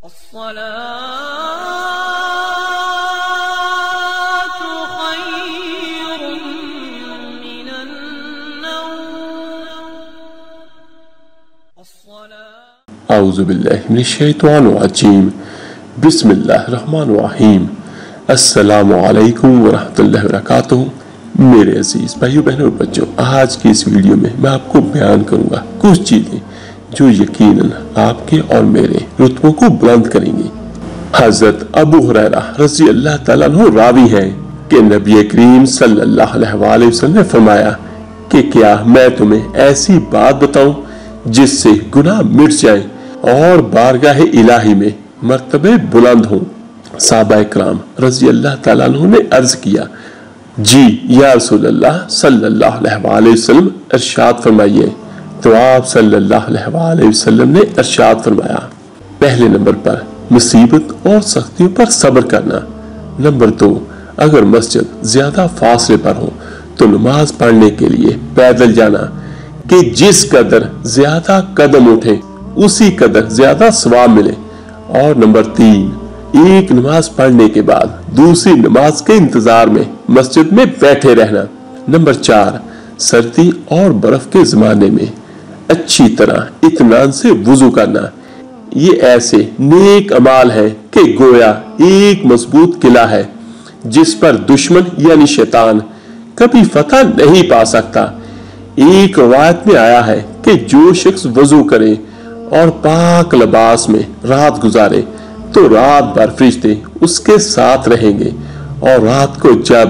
اعوذ باللہ من الشیطان الرجیم بسم اللہ الرحمن الرحیم السلام علیکم ورحمۃ اللہ وبرکاتہ۔ میرے عزیز بھائیو بہنوں اور بچوں، آج کی اس ویڈیو میں آپ کو بیان کروں گا کچھ چیزیں جو یقیناً آپ کے اور میرے رتبوں کو بلند کریں گی۔ حضرت ابو ہریرہ رضی اللہ تعالیٰ عنہ راوی ہیں کہ نبی کریم صلی اللہ علیہ وسلم نے فرمایا کہ کیا میں تمہیں ایسی بات بتاؤں جس سے گناہ مٹ جائیں اور بارگاہ الہی میں مرتبے بلند ہوں؟ صحابہ اکرام رضی اللہ تعالیٰ عنہ نے عرض کیا، جی یا رسول اللہ صلی اللہ علیہ وسلم ارشاد فرمائیے۔ تو آپ صلی اللہ علیہ وسلم نے ارشاد فرمایا، پہلے نمبر پر مصیبت اور سختیوں پر صبر کرنا۔ نمبر 2، اگر مسجد زیادہ فاصلے پر ہو تو نماز پڑھنے کے لیے پیدل جانا کہ جس قدر زیادہ قدم اٹھے اسی قدر زیادہ ثواب ملے۔ اور نمبر 3، ایک نماز پڑھنے کے بعد دوسری نماز کے انتظار میں مسجد میں بیٹھے رہنا۔ نمبر 4، سردی اور برف کے زمانے میں اچھی طرح اطمینان سے وضو کرنا۔ یہ ایسے نیک اعمال ہیں کہ گویا ایک مضبوط قلعہ ہے جس پر دشمن یعنی شیطان کبھی فتح نہیں پا سکتا۔ ایک روایت میں آیا ہے کہ جو شخص وضو کرے اور پاک لباس میں رات گزارے تو رات بھر فرشتے اس کے ساتھ رہیں گے، اور رات کو جب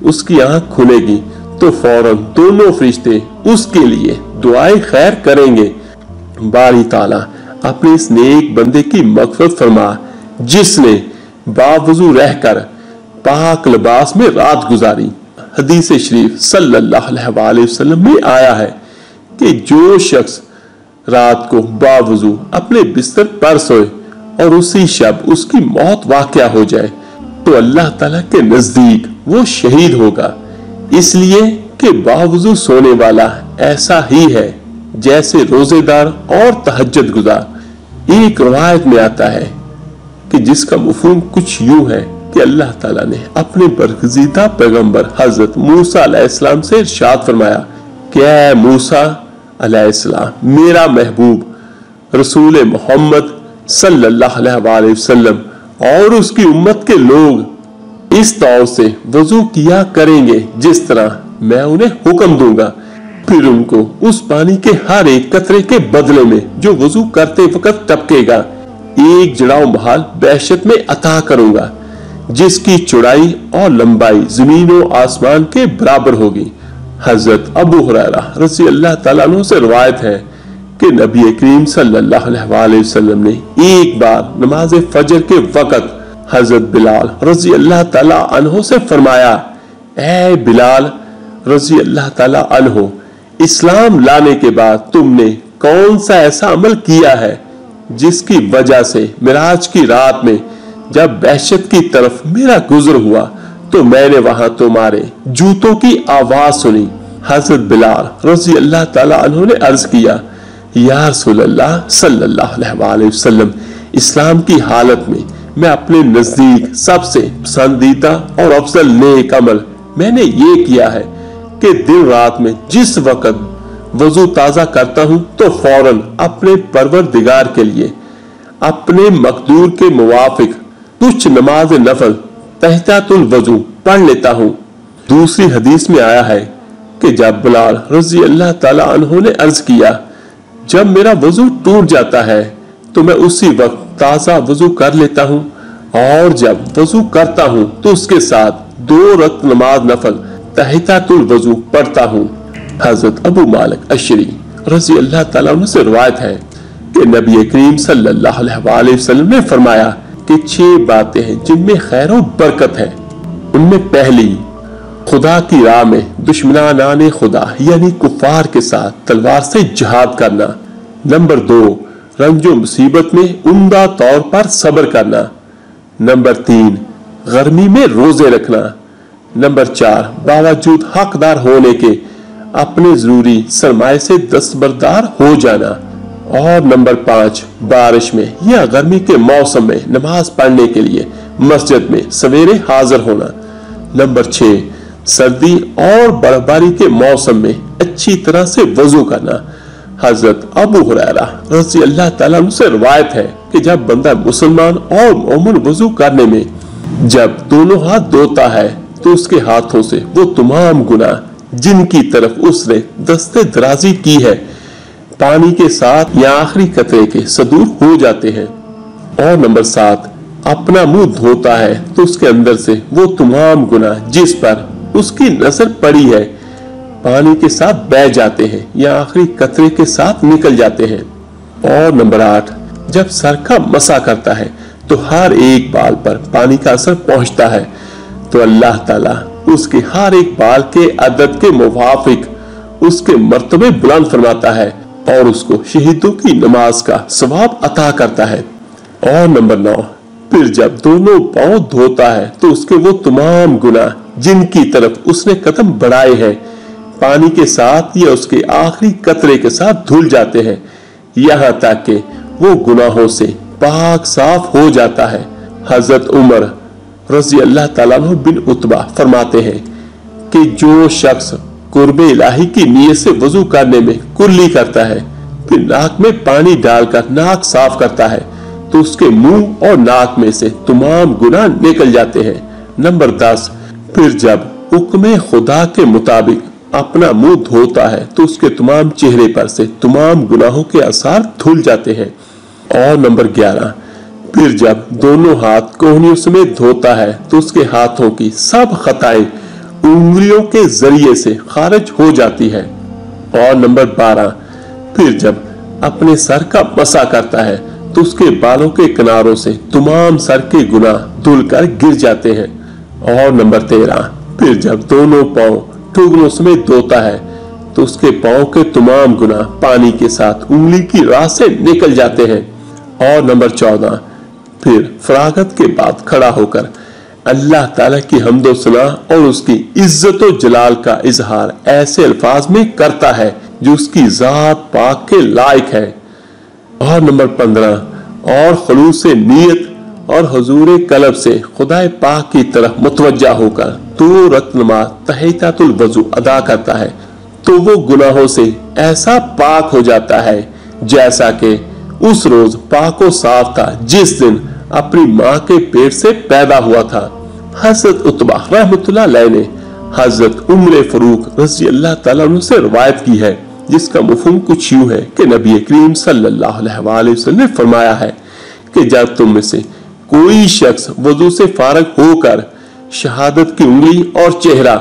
اس کی آنکھ کھلے گی تو فوراً دونوں فرشتے اس کے لیے دعائیں خیر کریں گے۔ باری تعالیٰ اپنے اس نیک بندے کی مغفرت فرما جس نے باوضو رہ کر پاک لباس میں رات گزاری۔ حدیث شریف صلی اللہ علیہ وسلم میں آیا ہے کہ جو شخص رات کو باوضو اپنے بستر پر سوئے اور اسی شب اس کی موت واقع ہو جائے تو اللہ تعالیٰ کے نزدیک وہ شہید ہوگا، اس لیے کہ باوضو سونے والا ایسا ہی ہے جیسے روزے دار اور تہجد گزار۔ ایک روایت میں آتا ہے کہ جس کا مفہوم کچھ یوں ہے کہ اللہ تعالیٰ نے اپنے برگزیدہ پیغمبر حضرت موسیٰ علیہ السلام سے ارشاد فرمایا کہ اے موسیٰ علیہ السلام، میرا محبوب رسول محمد صلی اللہ علیہ وسلم اور اس کی امت کے لوگ اس طور سے وضو کیا کریں گے جس طرح میں انہیں حکم دوں گا، پھر ان کو اس پانی کے ہر ایک قطرے کے بدلے میں جو وضو کرتے وقت ٹپکے گا ایک جڑاؤ محال بہشت میں عطا کروں گا جس کی چوڑائی اور لمبائی زمین و آسمان کے برابر ہوگی۔ حضرت ابو ہریرہ رضی اللہ تعالیٰ عنہ سے روایت ہے کہ نبی کریم صلی اللہ علیہ وسلم نے ایک بار نماز فجر کے وقت حضرت بلال رضی اللہ تعالیٰ عنہ سے فرمایا، اے بلال رضی اللہ تعالیٰ عنہ، اسلام لانے کے بعد تم نے کون سا ایسا عمل کیا ہے جس کی وجہ سے معراج کی رات میں جب بہشت کی طرف میرا گزر ہوا تو میں نے وہاں تمہارے جوتوں کی آواز سنی؟ حضرت بلال رضی اللہ تعالیٰ عنہ نے عرض کیا، یا رسول اللہ صلی اللہ علیہ وسلم، اسلام کی حالت میں اپنے نزدیک سب سے پسندیدہ اور افضل نیک عمل میں نے یہ کیا ہے کہ دن رات میں جس وقت وضو تازہ کرتا ہوں تو فوراً اپنے پروردگار کے لیے اپنے مقدور کے موافق کچھ نماز نفل تحت الوضو پڑھ لیتا ہوں۔ دوسری حدیث میں آیا ہے کہ جب بلال رضی اللہ تعالیٰ عنہ نے عرض کیا، جب میرا وضو ٹوٹ جاتا ہے تو میں اسی وقت تازہ وضو کر لیتا ہوں، اور جب وضو کرتا ہوں تو اس کے ساتھ 2 رکعت نماز نفل تحت الوضو پڑھتا ہوں۔ حضرت ابو مالک اشعری رضی اللہ تعالیٰ عنہ سے روایت ہے کہ نبی کریم صلی اللہ علیہ وسلم نے فرمایا کہ 6 باتیں ہیں جن میں خیر و برکت ہے۔ ان میں پہلی، خدا کی راہ میں دشمنان خدا یعنی کفار کے ساتھ تلوار سے جہاد کرنا۔ نمبر 2، رنج و مصیبت میں عمدہ طور پر صبر کرنا۔ نمبر 3، گرمی میں روزے رکھنا۔ نمبر 4، باوجود حقدار ہونے کے اپنے ضروری سرمایہ سے دستبردار ہو جانا۔ और नंबर 5, बारिश में या गर्मी के मौसम में नमाज पढ़ने के लिए मस्जिद में सवेरे हाजिर होना। नंबर 6, सर्दी और बर्फबारी के मौसम में अच्छी तरह से वजू करना। हजरत अबू हुरैरा रज़ी अल्लाह ताला अन्हु से रिवायत है कि जब बंदा मुसलमान और मोमिन वजू करने में जब दोनों हाथ धोता है तो उसके हाथों से वो तमाम गुनाह जिनकी तरफ उसने दस्ते दराजी की है पानी के साथ या आखिरी कतरे के सदूर हो जाते हैं। और नंबर 7, अपना मुंह धोता है तो उसके अंदर से वो तमाम गुनाह जिस पर उसकी नजर पड़ी है पानी के साथ बह जाते हैं या आखिरी कतरे के साथ निकल जाते हैं। और नंबर 8, जब सर का मसा करता है तो हर एक बाल पर पानी का असर पहुंचता है तो अल्लाह ताला उसके हर एक बाल के अदद के मुवाफिक उसके मर्तबे बुलंद फरमाता है और उसको शहीदों की नमाज का सवाब अता करता है। और नंबर 9, फिर जब दोनों पांव धोता है तो उसके वो तमाम गुनाह जिनकी तरफ उसने कदम बढ़ाए हैं पानी के साथ या उसके आखिरी कतरे के साथ धुल जाते हैं यहाँ तक कि वो गुनाहों से पाक साफ हो जाता है। हजरत उमर रज़ी अल्लाह ताला अन्हु बिन उतबा फरमाते हैं कि जो शख्स कुर्बे इलाही की नीयत से वजू करने में कुल्ली करता है फिर नाक में पानी डालकर नाक साफ करता है तो उसके मुंह और नाक में से तमाम गुनाह निकल जाते हैं। नंबर 10, फिर जब हुक्म खुदा के मुताबिक अपना मुंह धोता है तो उसके तमाम चेहरे पर से तमाम गुनाहों के आसार धुल जाते हैं। और नंबर 11, फिर जब दोनों हाथ कोहनियों समेत धोता है तो उसके हाथों की सब खताएं उंगलियों के जरिए से खारिज हो जाती है। और नंबर 12, फिर जब अपने सर का मसा करता है तो उसके बालों के किनारों से तमाम सर के गुनाह धुलकर गिर जाते हैं। और नंबर 13, फिर जब दोनों पांव ठुगनों समेत धोता है तो उसके पांव के तमाम गुनाह पानी के साथ उंगली की राह से निकल जाते हैं। और नंबर 14, फिर फरागत के बाद खड़ा होकर अल्लाह ताला की हम्दो सना और उसकी इज्जत और जलाल का इजहार ऐसे अल्फाज में करता है जो उसकी जात पाक के लायक है। और नंबर 15, और खलूस से नीयत और हुजूर कल्ब से खुदाए पाक की तरफ मुतवज्जा होकर 2 रकात नमाज तहियातुल वजू अदा करता है तो वो गुनाहों से ऐसा पाक हो जाता है जैसा कि उस रोज पाक और साफ था जिस दिन अपनी माँ के पेट से पैदा हुआ था। हजरत उतबा रहमतुल्लाह अलैह ने हजरत उम्र फरूक रज़ी अल्लाह ताला अन्हु से रिवायत की है जिसका मफ़हूम कुछ यूं है कि नबी करीम सल्लल्लाहु अलैहि वसल्लम ने फरमाया है कि जब तुम में से कोई शख्स वजू से फारग होकर शहादत की उंगली और चेहरा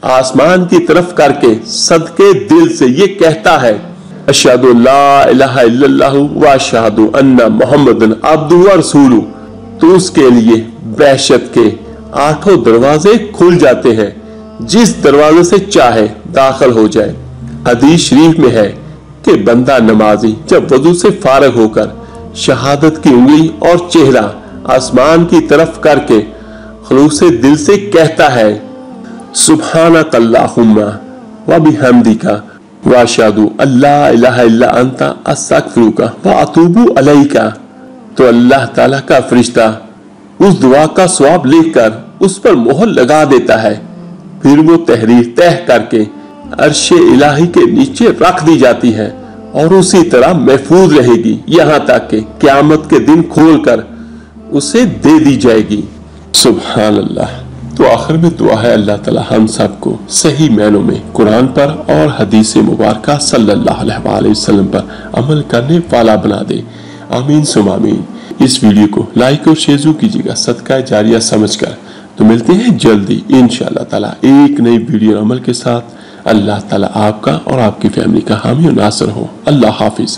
आसमान की तरफ करके सदके दिल से ये कहता है अशहदु ला इलाहा इल्लल्लाहु व अशहदु अन्ना मुहम्मदन अब्दुहु व रसूलुहु तो उसके लिए बहशत के 8 दरवाजे खुल जाते हैं जिस दरवाजे से चाहे दाखिल हो जाए। हदीस शरीफ में है कि बंदा नमाजी जब वजू से फारग होकर शहादत की उंगली और चेहरा आसमान की तरफ करके खुलूसे दिल से कहता है सुब्हानक अल्लाहुम्मा व बिहम्दिका व अशहदु अल्ला इलाहा इल्ला अंता अस्तगफिरुका व अतूबु अलैका तो अल्लाह ताला का फरिश्ता उस दुआ का सवाब लिखकर उस पर मोहर लगा देता है। फिर वो तहरीर तह करके अर्शे इलाही के नीचे रख दी जाती है और उसी तरह महफूज रहेगी यहाँ तक कि क़यामत के दिन खोलकर उसे दे दी जाएगी। सुभान अल्लाह। तो आखिर में दुआ है अल्लाह ताला हम सबको सही मायनों में कुरान पर और हदीस मुबारक सल्लल्लाहु अलैहि वसल्लम पर अमल करने वाला बना दे। आमीन सुम आमीन। इस वीडियो को लाइक और शेयर कीजिएगा सदका जारिया समझकर। तो मिलते हैं जल्दी इंशाअल्लाह ताला एक नई वीडियो अमल के साथ। अल्लाह ताला आपका और आपकी फैमिली का हामी और नासर हो। अल्लाह हाफिज।